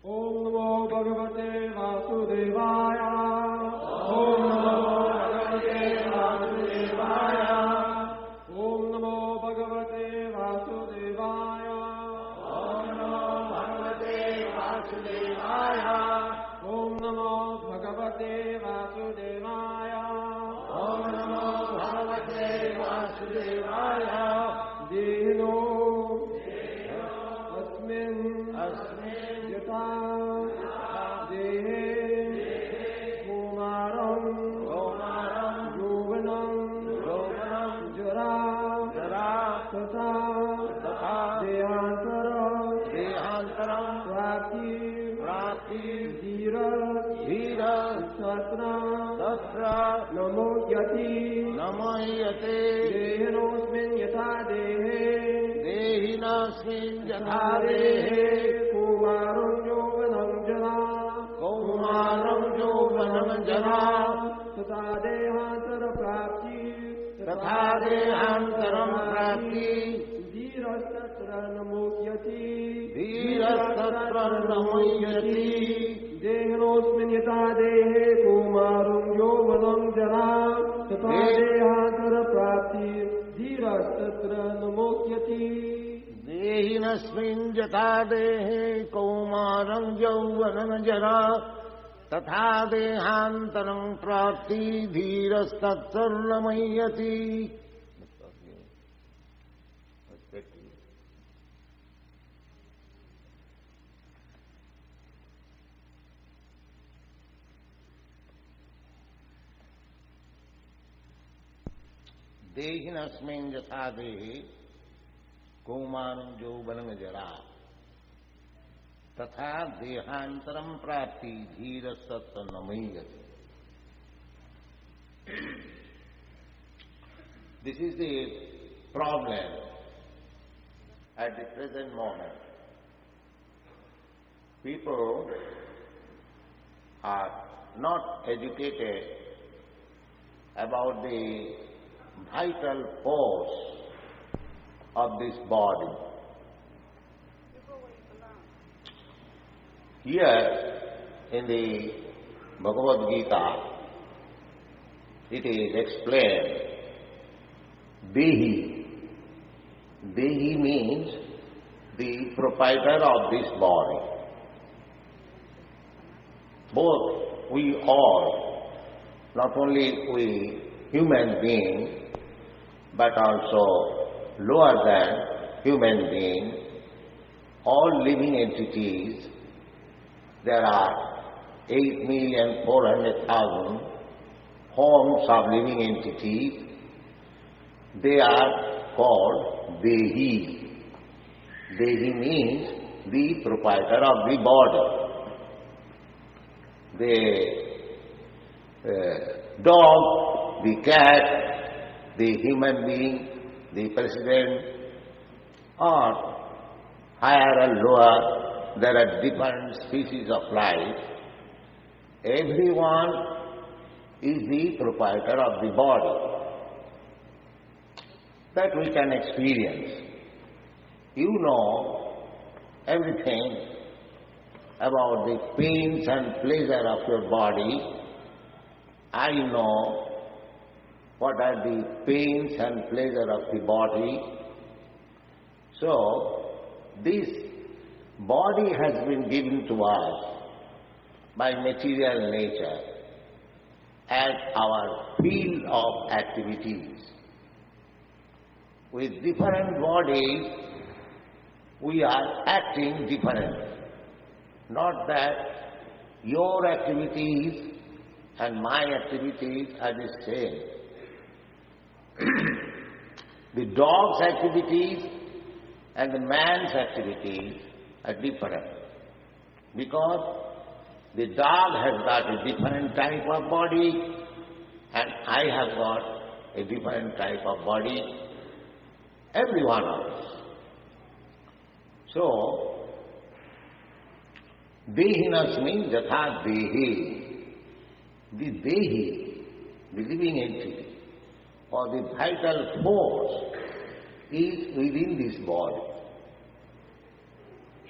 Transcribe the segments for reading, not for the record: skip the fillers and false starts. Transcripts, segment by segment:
Om Namo Bhagavate Vasudevaya. Om Namo Bhagavate Vasudevaya. Om Namo Bhagavate Vasudevaya. Om Namo Bhagavate Vasudevaya. Om Namo Bhagavate Vasudevaya. Om Namo Bhagavate Vasudevaya. Dino Asmin Yata Dehe Kumaram Yovanam Jara Tata Dehantaram Prati Dhira Satra Namoyate Dehinosmin Yata Dehe Dehinasmin Yatha Dehe Kumaram Yovanam Jara Tata Dehantaram Prati Dhira Satra Namoyate Dehinosmin Yata Dehe Kumaram Yovanam Jara Tata Dehantaram Prati Dhira Satra Namoyate Dehinasmin Yatha Dehe Kaumaram Yauvanam Jara Tatha Dehantaram Prati Dhirastattra Namoyate. Dehinasmin Yatha Dehe Kaumaram Yauvanam Jara Tatha Dehantaram Prati Dhirastattra Namoyate. This is the problem at the present moment. People are not educated about the vital force of this body. Here in the Bhagavad Gita, it is explained, Dehi. Dehi means the proprietor of this body. Both we all, not only we human beings, but also lower than human beings, all living entities, there are 8,400,000 forms of living entities. They are called Dehi. Dehi means the proprietor of the body. The dog, the cat, the human being, the president, or higher and lower, there are different species of life. Everyone is the proprietor of the body. That we can experience. You know everything about the pains and pleasure of your body. I know what are the pains and pleasure of the body. So, this body has been given to us by material nature as our field of activities. With different bodies, we are acting differently. Not that your activities and my activities are the same. The dog's activities and the man's activities are different. Because the dog has got a different type of body and I have got a different type of body. Every one of us. So, Dehinasmin Yatha Dehe. The Dehi, the living entity, or the vital force is within this body.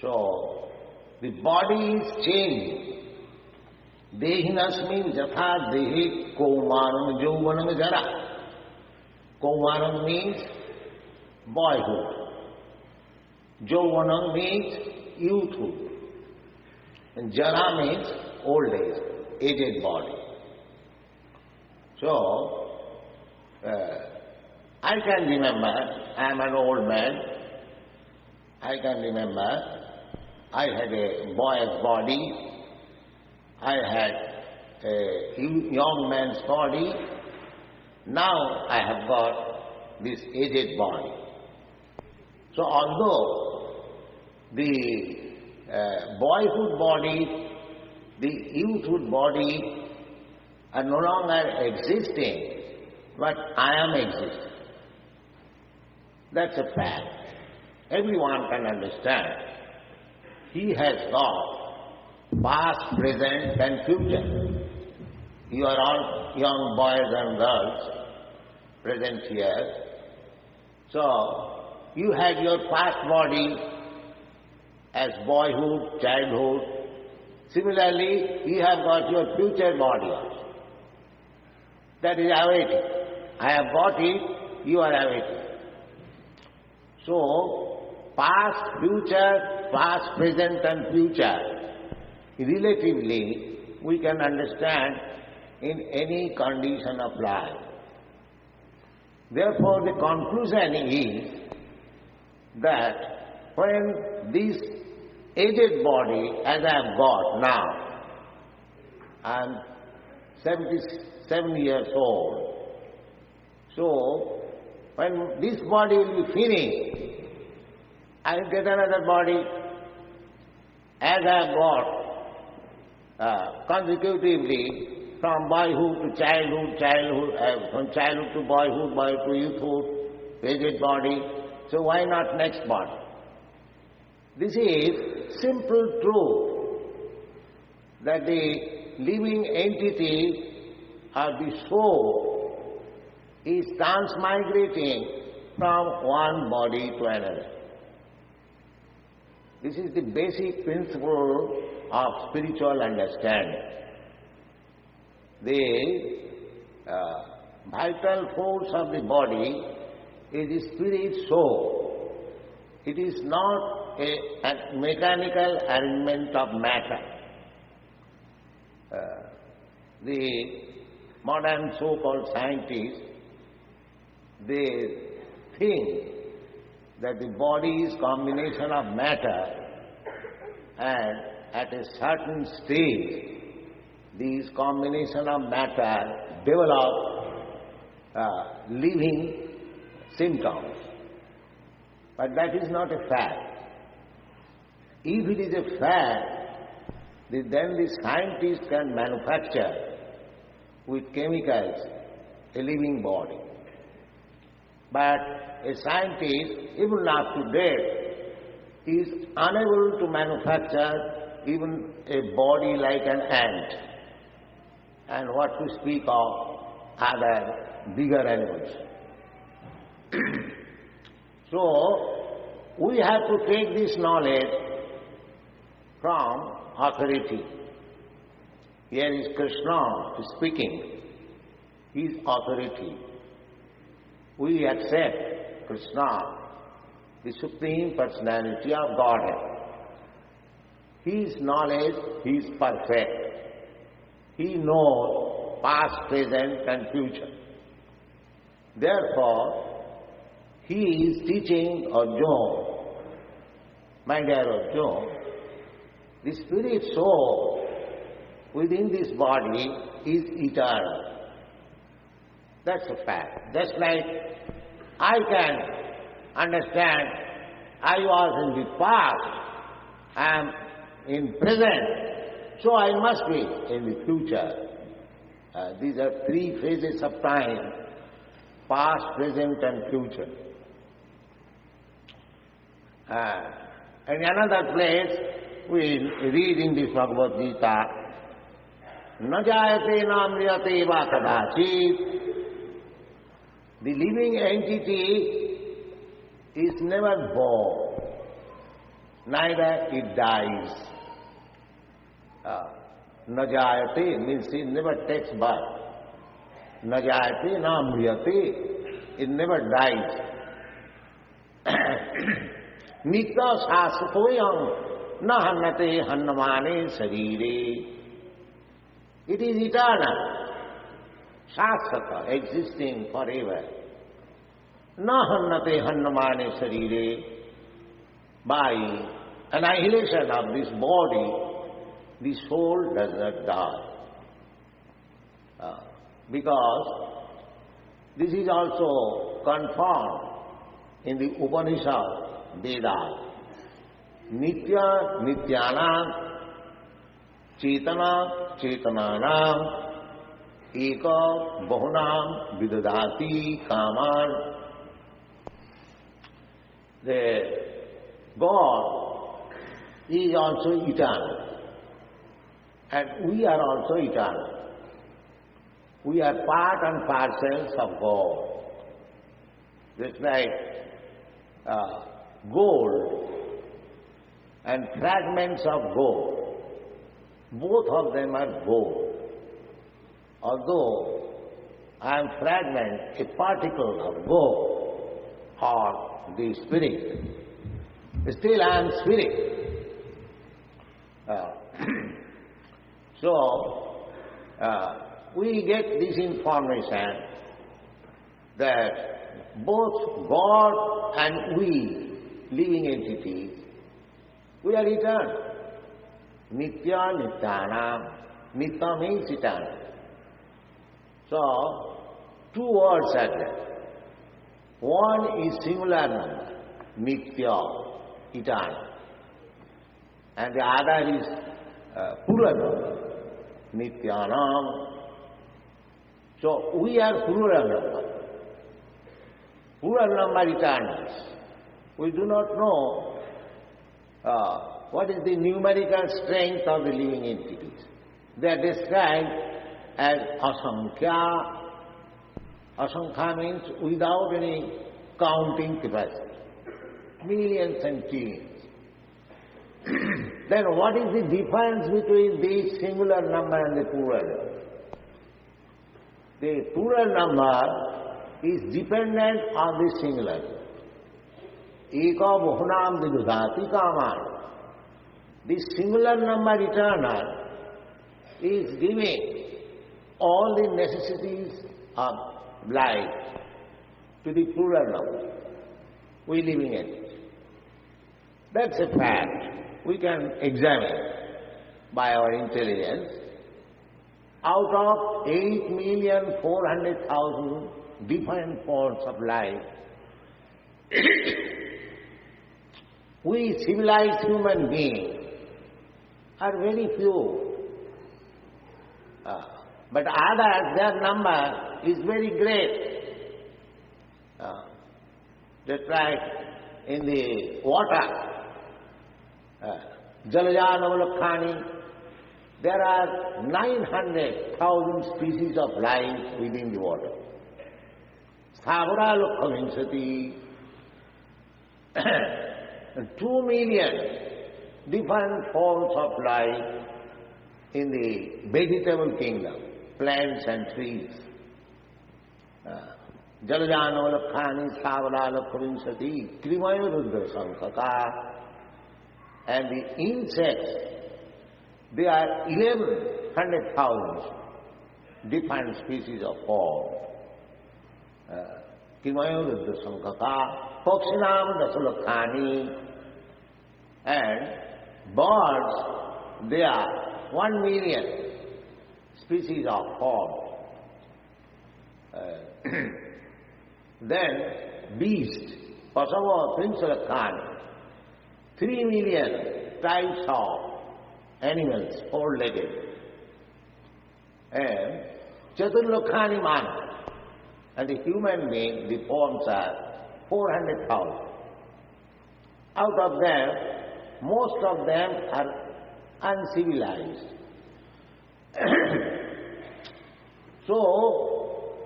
So, the body is changing. Dehinasmin jatha dehi kaumaram jauvanam jara. Kaumaram means boyhood. Jauvanam means youthhood. And jara means old age, aged body. So, I can remember, I am an old man, I can remember I had a boy's body, I had a young man's body, now I have got this aged body. So although the boyhood body, the youthhood body are no longer existing, but I am existing. That's a fact. Everyone can understand. He has got past, present and future. You are all young boys and girls present here. So, you had your past body as boyhood, childhood. Similarly, you have got your future body also. That is awaiting. I have got it, you are awaiting. So, past, future, past, present and future, relatively, we can understand in any condition of life. Therefore, the conclusion is that when this aged body, as I have got now, I am 77 years old. So, when this body will be finished, I will get another body. As I have got consecutively from boyhood to childhood, from childhood to boyhood, boyhood to youthhood, aged body. So why not next body? This is simple truth that the living entity or the soul is transmigrating from one body to another. This is the basic principle of spiritual understanding. The vital force of the body is the spirit soul. It is not a mechanical arrangement of matter. The modern so-called scientists, they think that the body is combination of matter, and at a certain stage, these combination of matter develop living symptoms. But that is not a fact. If it is a fact, then the scientist can manufacture with chemicals a living body. But a scientist, even up to date, is unable to manufacture even a body like an ant, and what to speak of other bigger animals. So, we have to take this knowledge from authority. Here is Krishna speaking, his authority. We accept Krishna, the Supreme Personality of Godhead. His knowledge is perfect. He knows past, present and future. Therefore, he is teaching Arjuna, my dear Arjuna, the spirit soul within this body is eternal. That's a fact. Just like I can understand I was in the past, I am in present, so I must be in the future. These are three phases of time: past, present and future. In another place, we read in this Bhagavad Gita, "Na jayate na amriyate va kadachit." The living entity is never born, neither it dies. na jayate means it never takes birth. Na jayate na mriyate, it never dies. Nitya sasatoyam na hannate hannamane sarire. It is eternal, shasata, existing forever. Na hannate hannamane sarire. By annihilation of this body, the soul does not die. Because this is also confirmed in the Upanishad, Vedas. Nitya nityanam cetana cetananam eka bahunam vidadati kaman. The God is also eternal, and we are also eternal. We are part and parcels of God. Just like gold and fragments of gold, both of them are gold. Although I am fragment, a particle of gold, or the spirit, still I am spirit. So, we get this information that both God and we, living entities, we are eternal. Nitya nityanam. Nitya means eternal. So, two words are there. One is singular number, nitya, eternal. And the other is plural number, nityanam. So we are plural number. Plural number eternals. We do not know what is the numerical strength of the living entities. They are described as asankhya. Asankhya means without any counting capacity. Millions and trillions. Then what is the difference between the singular number and the plural number? The plural number is dependent on the singular. Eka bahunam vidudhati kaman. The singular number eternal is giving all the necessities of life to the plural number. We living it. That's a fact. We can examine by our intelligence. Out of 8,400,000 different forms of life, we civilized human beings are very few. But others, their number is very great. Just like in the water, Jalajanavalakkhani, there are 900,000 species of life within the water. Sthavara Lokhavinsati, 2 million different forms of life in the vegetable kingdom, plants and trees. Jalajanavalakkhani, Sthavara Lokhavinsati, Krimayo Rudra Sankhaka. And the insects, they are 1,100,000 different species of form. Kimayo Rudra Sankhaka, Pakshinam Dasalakhani, and birds, they are 1 million species of form. Then beast, Pasava Prinsalakkhani, 3 million types of animals, 4-legged. And Chaturlokhani Mana. And the human being, the forms are 400,000. Out of them, most of them are uncivilized. So,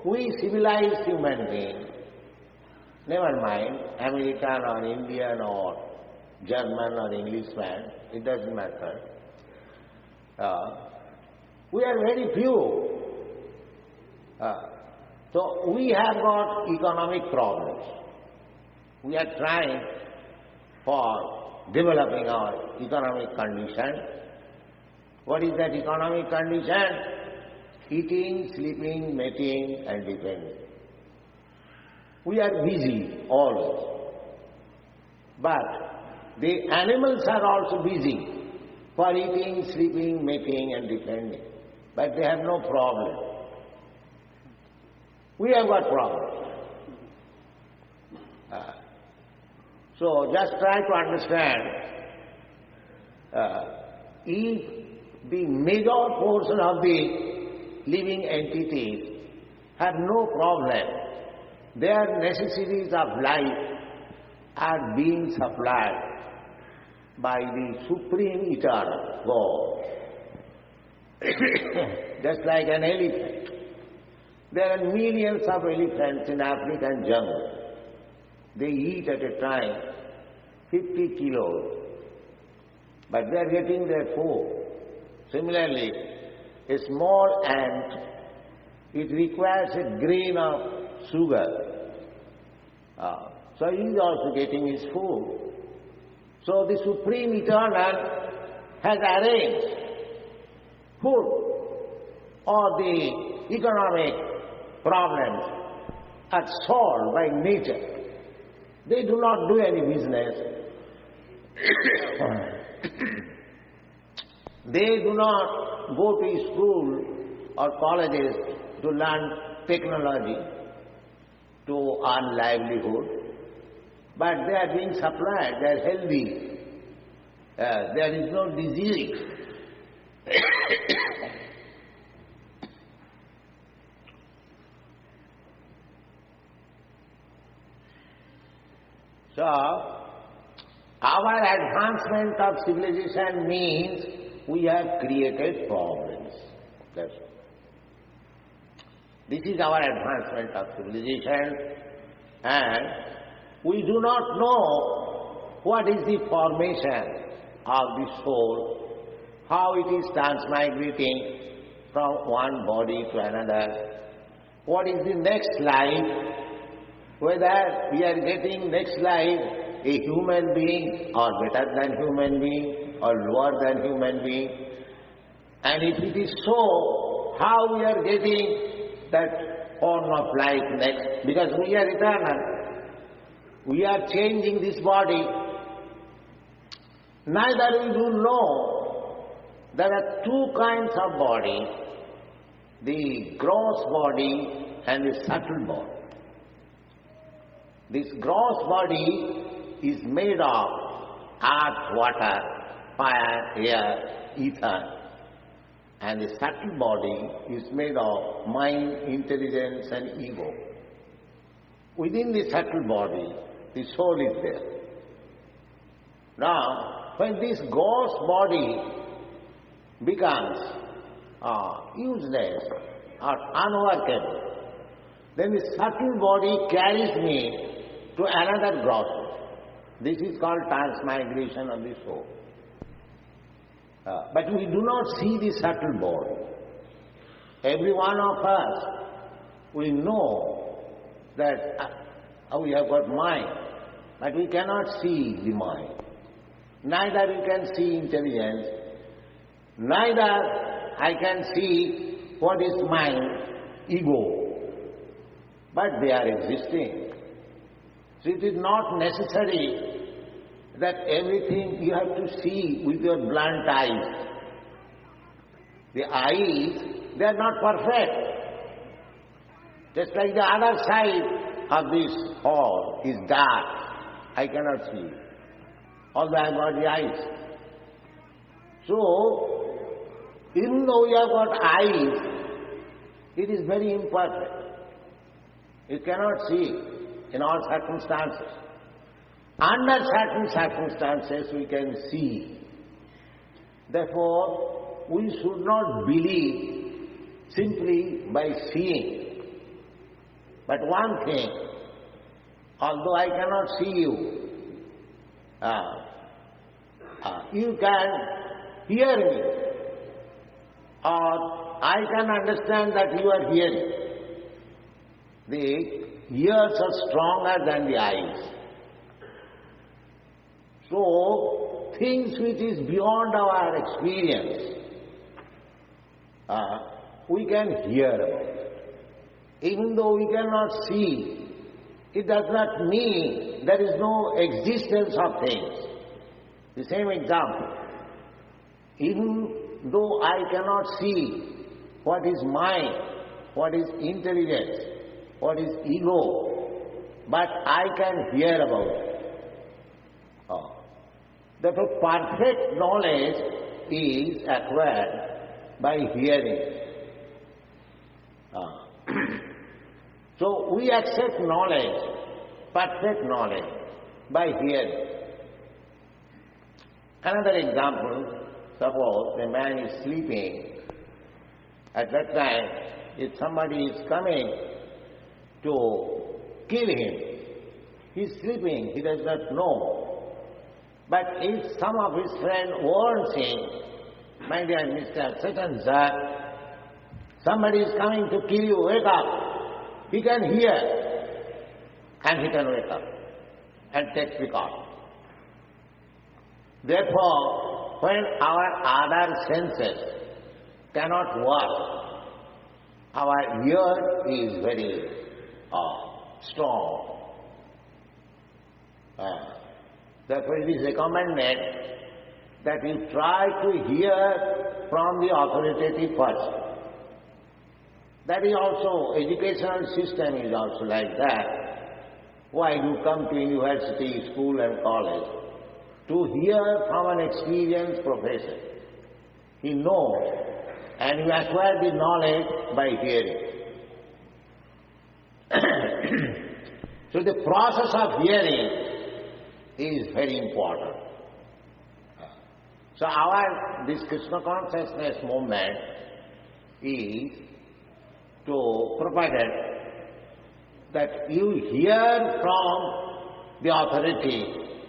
we civilized human beings, never mind American or Indian or German or Englishman, it doesn't matter. We are very few. So we have got economic problems. We are trying for developing our economic condition. What is that economic condition? Eating, sleeping, mating and defending. We are busy always. But the animals are also busy for eating, sleeping, mating and defending. But they have no problem. We have got problems. So just try to understand, if the major portion of the living entities have no problem, their necessities of life are being supplied by the Supreme Eternal God. Just like an elephant. There are millions of elephants in African jungle. They eat at a time 50 kilos, but they are getting their food. Similarly, a small ant, it requires a grain of sugar. So he is also getting his food. So the Supreme Eternal has arranged food or the economic problems are solved by nature. They do not do any business. They do not go to school or colleges to learn technology, to earn livelihood. But they are being supplied, they are healthy. There is no disease. So, our advancement of civilization means we have created problems. That's all. This is our advancement of civilization, and we do not know what is the formation of the soul, how it is transmigrating from one body to another, what is the next life, whether we are getting next life a human being or better than human being or lower than human being. And if it is so, how we are getting that form of life next? Because we are eternal. We are changing this body. Neither we do know there are two kinds of body, the gross body and the subtle body. This gross body is made of earth, water, fire, air, ether. And the subtle body is made of mind, intelligence and ego. Within the subtle body, the soul is there. Now, when this gross body becomes useless or unworkable, then the subtle body carries me to another gross body. This is called transmigration of the soul. But we do not see the subtle body. Every one of us, we know that we have got mind, but we cannot see the mind. Neither we can see intelligence, neither I can see what is mind, ego. But they are existing. So it is not necessary that everything you have to see with your blunt eyes. The eyes, they are not perfect. Just like the other side of this hall is dark, I cannot see. Although I have got the eyes. So, even though you have got eyes, it is very imperfect. You cannot see in all circumstances. Under certain circumstances we can see. Therefore, we should not believe simply by seeing. But one thing, although I cannot see you, you can hear me. or I can understand that you are hearing. The ears are stronger than the eyes. So, things which is beyond our experience, we can hear about. Even though we cannot see, it does not mean there is no existence of things. The same example. Even though I cannot see what is mind, what is intelligence, what is ego, but I can hear about it. Therefore, perfect knowledge is acquired by hearing. So we accept knowledge, perfect knowledge, by hearing. Another example, suppose a man is sleeping. At that time, if somebody is coming to kill him, he is sleeping, he does not know. But if some of his friend warns him, my dear Mr. Satan, somebody is coming to kill you, wake up. He can hear and he can wake up and take precaution. Therefore, when our other senses cannot work, our ear is very strong. Therefore, it is recommended that we try to hear from the authoritative first. That is also, educational system is also like that. Why you come to university, school and college? To hear from an experienced professor. He knows and you acquire the knowledge by hearing. So the process of hearing is very important. So this Krishna consciousness movement is to propagate that you hear from the authority,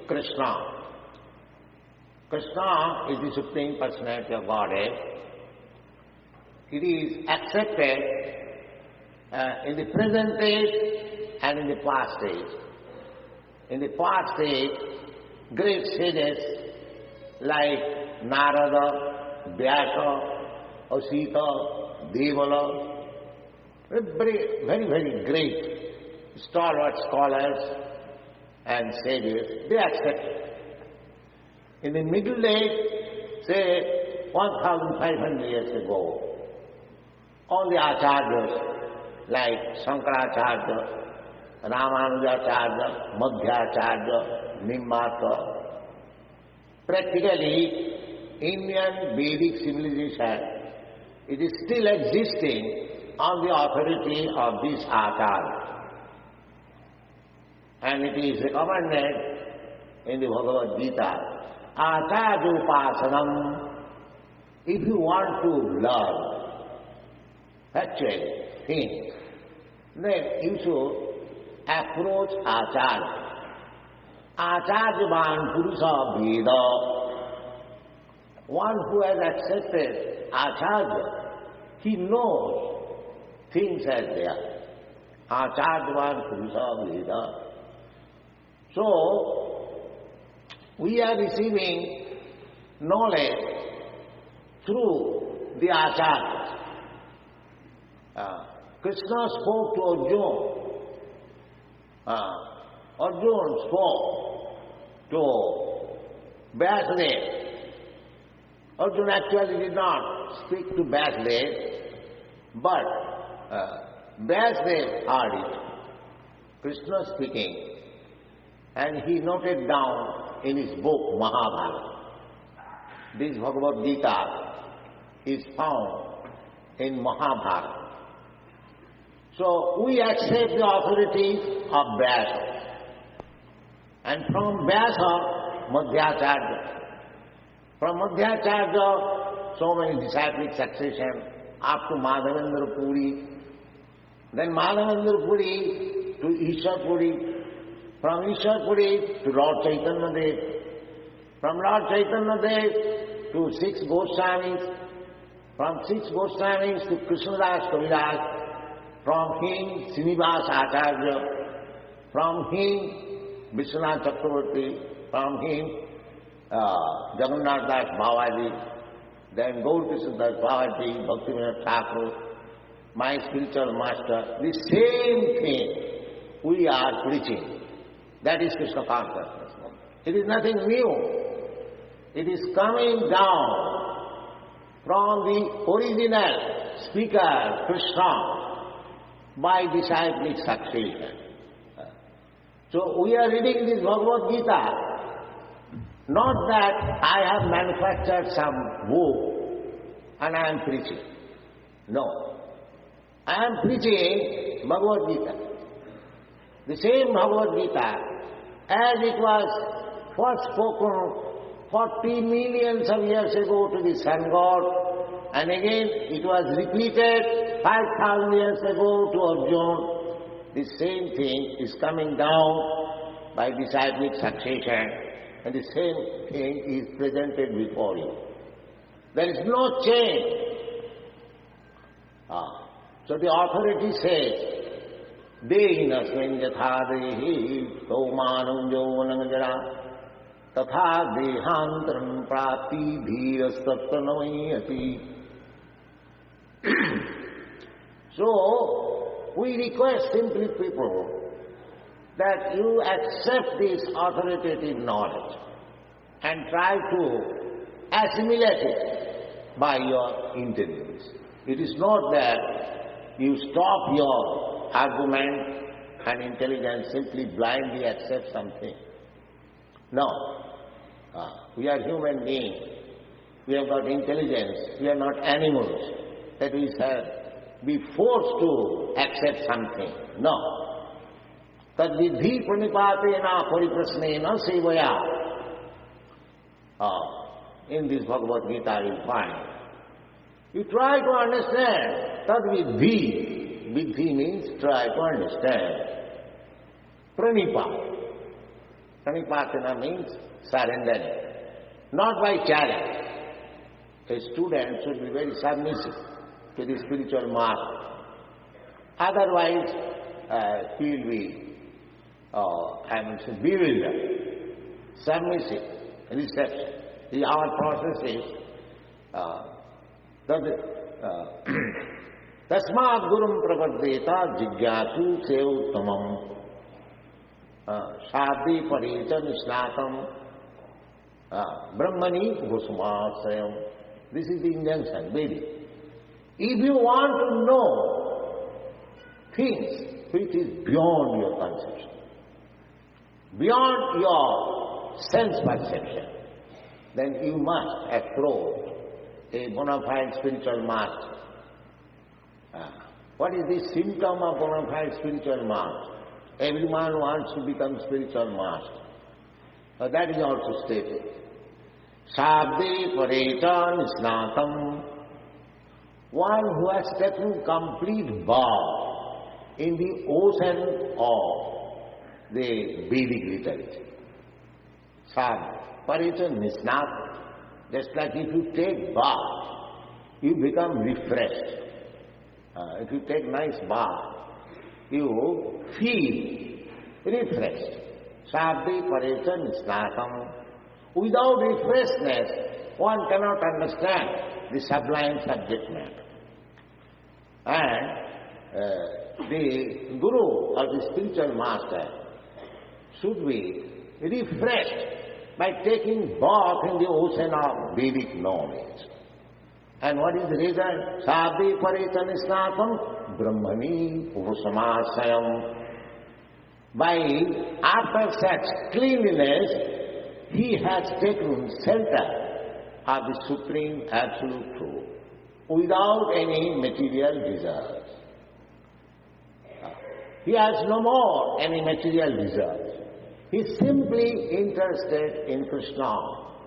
Krishna. Krishna is the Supreme Personality of Godhead. It is accepted in the present age and in the past age. In the past age, great sages like Narada, Vyasa, Asita, Devala, very, very great stalwart scholars and sages, they accept it. In the Middle Age, say 1500 years ago, all the acharyas like Shankaracharya, Ramanujacharya, Madhyacharya, Nimbaka, practically Indian Vedic civilization, it is still existing on the authority of this Acharya. And it is recommended in the Bhagavad Gita, Acharya Upasanam. If you want to learn, actually, think, then you should approach Acharya. Acharyavan Purusa Veda. One who has accepted Acharya, he knows things as they are. Acharyavan Purusa Veda. So, we are receiving knowledge through the Acharyas. Krishna spoke to Arjuna. Arjuna spoke to Vyasadeva. Arjuna actually did not speak to Vyasadeva, but Vyasadeva heard it. Krishna speaking. And he noted down in his book Mahabharata. This Bhagavad Gita is found in Mahabharata. So we accept the authorities of Vyasa. And from Vyasa, Madhyacharya. From Madhyacharya, so many disciplic succession up to Madhavendra Puri. Then Madhavendra Puri to Ishwar Puri. From Ishwar Puri to Lord Chaitanya Dev. From Lord Chaitanya Dev to 6 Goswamis. From 6 Goswamis to Krishnadas Kaviraj, from him Srinivas Acharya, from him Vishwanath Chakravarti, from him Jagannath Das Babaji, then Gaur Krishna Das Babaji, Bhaktivinoda Thakur, my spiritual master, the same thing we are preaching. That is Krishna consciousness. It is nothing new. It is coming down from the original speaker, Krishna, by disciplic succession. So we are reading this Bhagavad Gita, not that I have manufactured some book and I am preaching. No. I am preaching Bhagavad Gita. The same Bhagavad Gita, as it was first spoken 40 millions of years ago to the sun god, and again it was repeated 5,000 years ago to Arjuna. The same thing is coming down by disciplic succession, and the same thing is presented before you. There is no change. So the authority says, Dehinasmin yatha dehi tomanam yovanam jara tatha dehantaram prati dhirastattanavayati. So, we request simply people that you accept this authoritative knowledge and try to assimilate it by your intelligence. It is not that you stop your argument and intelligence, simply blindly accept something. No. We are human beings. We have got intelligence. We are not animals that we shall be forced to accept something. No. Tad vidhi pranipatena pariprasnena sevaya. In this Bhagavad Gita you will find. You try to understand. Tad vidhi. Vidhi means try to understand. Pranipat. Pranipatena means surrendering. Not by challenge. A student should be very submissive to the spiritual master. Otherwise, he will be, bewildered, submissive, reception. Our process is, tasmat gurum prapaddeta jigyasu sevuttamam Shadi Paricha Nisnatam Brahmani Gosmasayam. This is the injunction, Vedic. If you want to know things which is beyond your conception, beyond your sense perception, then you must approach a bona fide spiritual master. What is the symptom of bona fide spiritual master? Every man wants to become spiritual master. That is also stated. Sabde pareta nisnatam. One who has taken complete bow in the ocean of the Vedic literature. Sabde pareta nisnatam. Just like if you take bath, you become refreshed. If you take nice bath, you feel refreshed. Sabdi parecha nisnatam. Without refreshness, one cannot understand the sublime subject matter. And the guru or the spiritual master should be refreshed by taking bath in the ocean of Vedic knowledge. And what is the reason? Sabdi parecha nisnatam brahmani upasamasayam. After such cleanliness, he has taken shelter of the Supreme Absolute Truth without any material desires. He has no more any material desires. He is simply interested in Krishna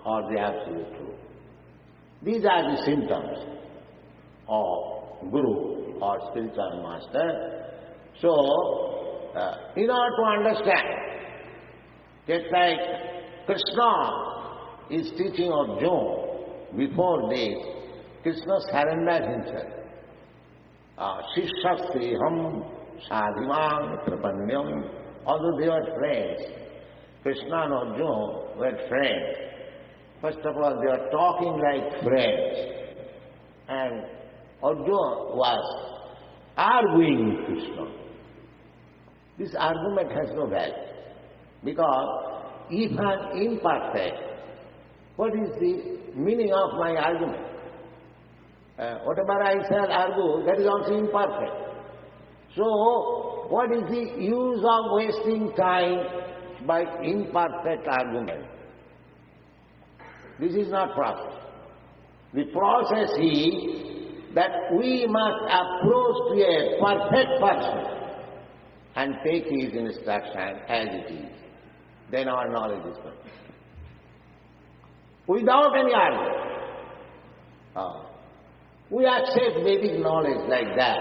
or the Absolute Truth. These are the symptoms of Guru or spiritual master. So, in order to understand, just like Krishna is teaching Arjuna before this, Krishna surrenders himself. Shishyastriham sadhimam prapanyam. Although they were friends, Krishna and Arjuna were friends. First of all, they were talking like friends. And Arjuna was arguing with Krishna. This argument has no value. Because if I am imperfect, what is the meaning of my argument? Whatever I shall argue, that is also imperfect. So, what is the use of wasting time by imperfect argument? This is not process. The process is that we must approach to a perfect person and take his instruction as it is. Then our knowledge is perfect. Without any argument. We accept Vedic knowledge like that.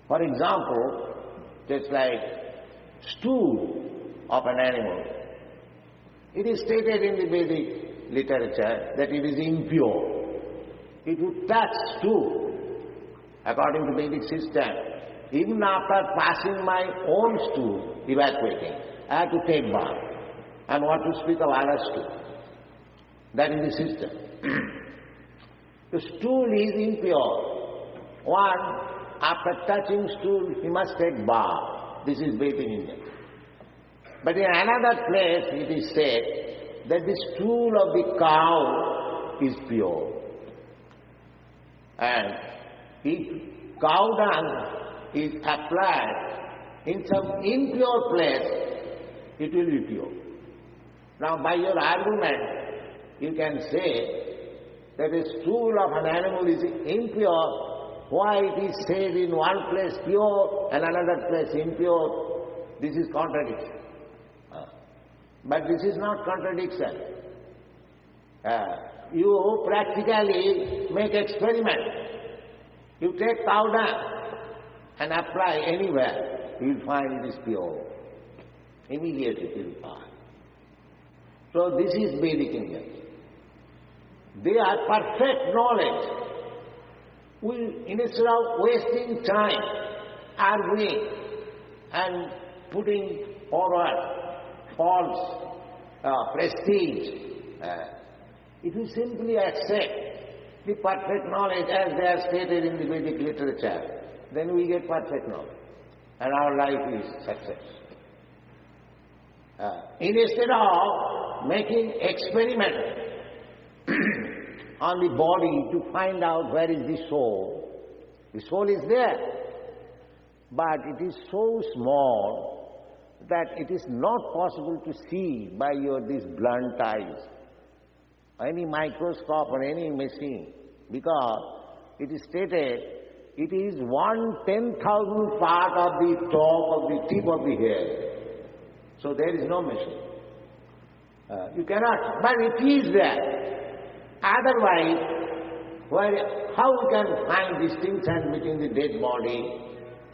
For example, just like stool of an animal. It is stated in the Vedic literature that it is impure. If you touch stool, according to Vedic system, even after passing my own stool, evacuating, I have to take bath. And what to speak of other stool. That is the system. The stool is impure. One, after touching stool, he must take bath. This is Vedic India. But in another place it is said that the stool of the cow is pure. And if cow dung is applied in some impure place, it will be pure. Now by your argument, you can say that the stool of an animal is impure. Why it is said in one place pure and another place impure? This is contradiction. But this is not contradiction. You practically make experiment. You take cow dung and apply anywhere, you will find it is pure. Immediately it will pass. So this is Vedic India. They are perfect knowledge. Instead of wasting time arguing and putting forward false prestige, if you simply accept the perfect knowledge as they are stated in the Vedic literature, then we get perfect knowledge and our life is success. Instead of making experiment on the body to find out where is the soul is there, but it is so small that it is not possible to see by these blunt eyes, any microscope or any machine, because it is stated it is 1/10,000th part of the top of the tip of the hair. So there is no machine. You cannot, but it is there. Otherwise, how we can find distinction between the dead body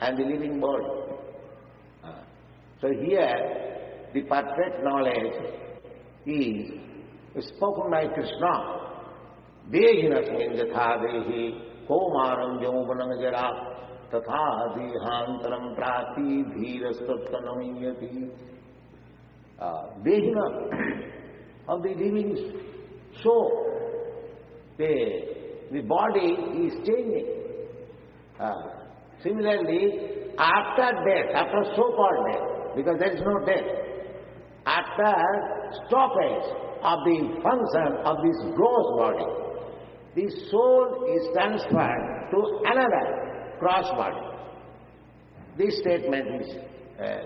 and the living body? So here, the perfect knowledge is spoken by Krishna. Dehinasmin yatha dehi komaram jauvanam jara tatha dehantaram prati dhirastattanamiyati. Dehina of the living soul. The body is changing. Similarly, after death, after so-called death, because there is no death, after stoppage of the function of this gross body, the soul is transferred to another gross body. This statement is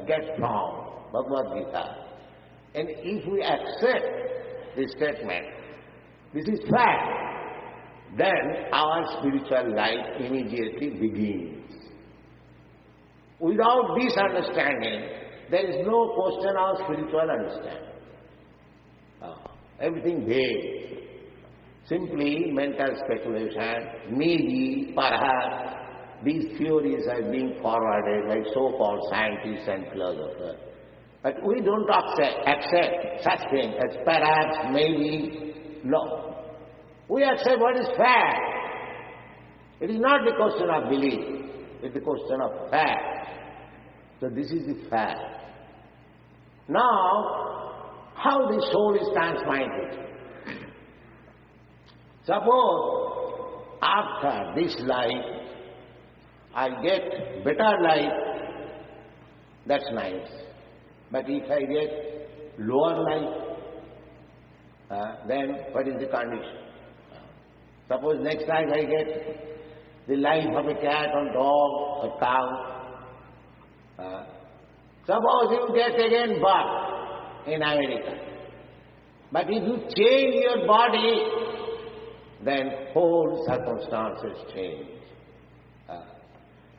gets from Bhagavad Gita. And if we accept this statement, this is fact, then our spiritual life immediately begins. Without this understanding, there is no question of spiritual understanding. Everything vague. Simply mental speculation, maybe, perhaps, these theories are being forwarded by so-called scientists and philosophers. But we don't accept such things as perhaps, maybe, no. We accept what is fact. It is not the question of belief, it is the question of fact. So this is the fact. Now, how the soul is transmitted? Suppose after this life I get better life, that's nice. But if I get lower life, then what is the condition? Suppose next time I get the life of a cat or dog or cow. Suppose you get again birth in America. But if you change your body, then whole circumstances change.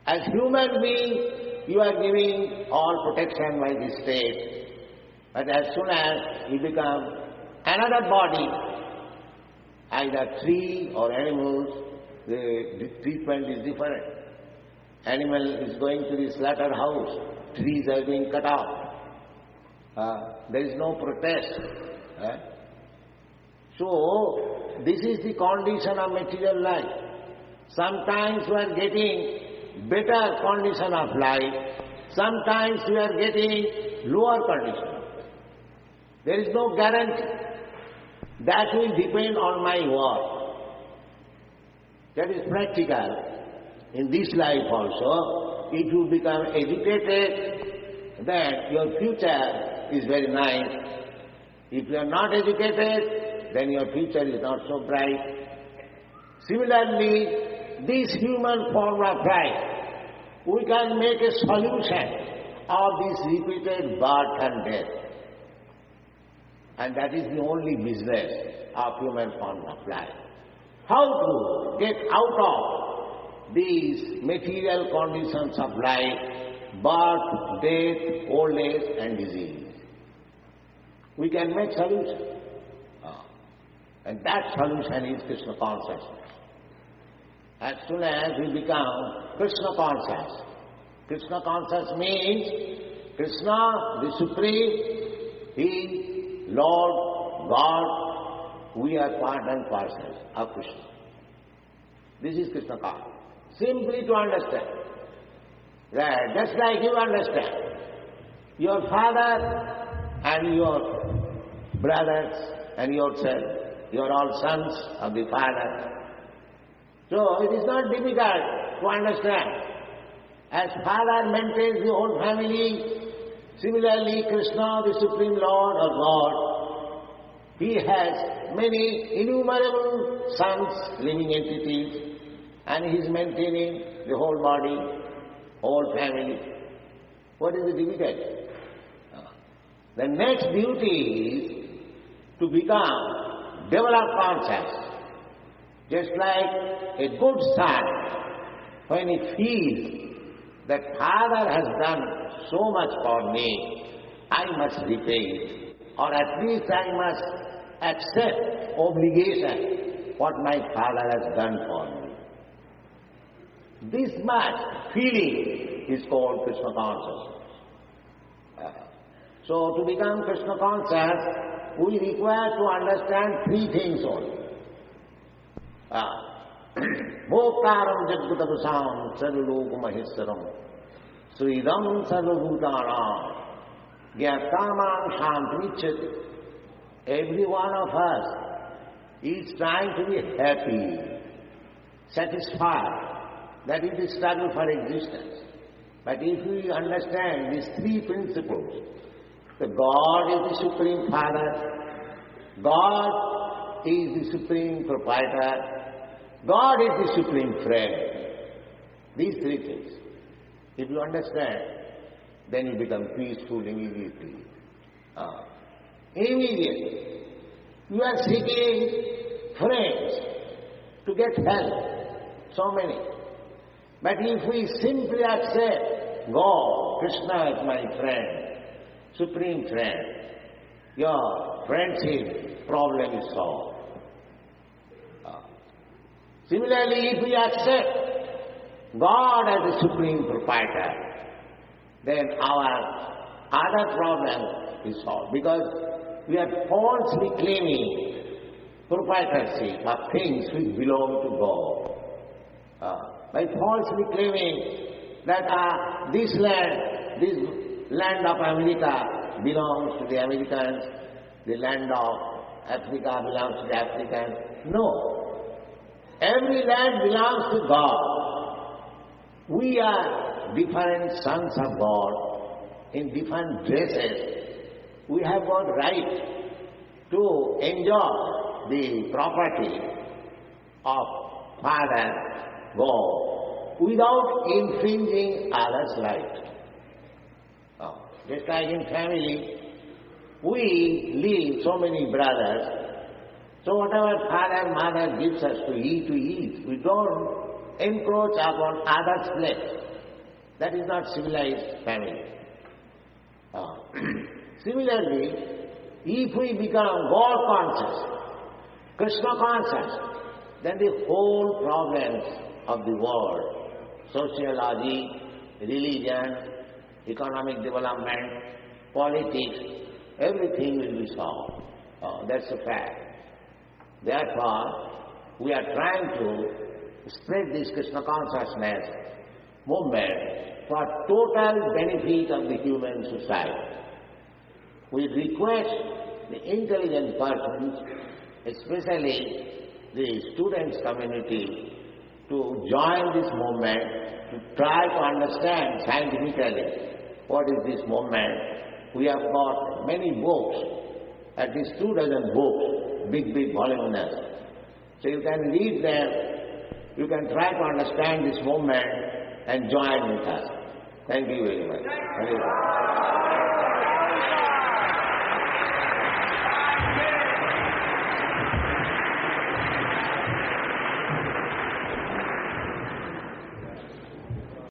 As human being, you are giving all protection by the state. But as soon as you become another body, either tree or animals, the treatment is different. Animal is going to the slaughterhouse, trees are being cut off. There is no protest. So, this is the condition of material life. Sometimes we are getting better condition of life, sometimes we are getting lower condition. There is no guarantee. That will depend on my work. That is practical. In this life also, if you become educated, then your future is very nice. If you are not educated, then your future is not so bright. Similarly, this human form of life, we can make a solution of this repeated birth and death. And that is the only business of human form of life. How to get out of these material conditions of life, birth, death, old age and disease. We can make solution. And that solution is Krishna consciousness. As soon as we become Krishna conscious. Krishna conscious means Krishna, the Supreme, He, Lord, God, we are part and parcel of Krishna. This is Krishna consciousness. Simply to understand that just like you understand, your father and your brothers and yourself, you are all sons of the Father. So it is not difficult to understand. As Father maintains the whole family, similarly Krishna, the Supreme Lord or God, He has many innumerable sons, living entities, and He is maintaining the whole body, whole family. What is the difficulty? The next duty is to become developed conscious. Just like a good son, when he feels that Father has done so much for me, I must repay it. Or at least I must accept obligation what my Father has done for me. This much feeling is called Krishna consciousness. So to become Krishna conscious, we require to understand three things only. Bhoktaram Jaggutabusam Sarulopamaheswaram Sridam Sarvabhutanam Gyattamam Shantamichyati. Every one of us is trying to be happy, satisfied. That is the struggle for existence. But if we understand these three principles, the God is the Supreme Father, God is the Supreme Proprietor, God is the Supreme Friend. These three things. If you understand, then you become peaceful immediately. Immediately. You are seeking friends to get help. So many. But if we simply accept God, Krishna is my friend, Supreme Friend, your friendship problem is solved. Similarly, if we accept God as the Supreme Proprietor, then our other problem is solved. Because we are falsely claiming proprietorship of things which belong to God. By falsely claiming that this land of America belongs to the Americans, the land of Africa belongs to the Africans. No. Every land belongs to God. We are different sons of God in different dresses. We have got right to enjoy the property of Father God without infringing others' right. Just like in family, we live so many brothers, so whatever father, mother gives us to eat. We don't encroach upon others' place. That is not civilized family. Similarly, if we become God conscious, Krishna conscious, then the whole problems of the world, sociology, religion, economic development, politics, everything will be solved. That's a fact. Therefore, we are trying to spread this Krishna consciousness movement for total benefit of the human society. We request the intelligent persons, especially the students community, to join this movement, to try to understand scientifically what is this movement. We have got many books, at least 24 books, big voluminous. So you can read them, you can try to understand this movement and join with us. Thank you very much.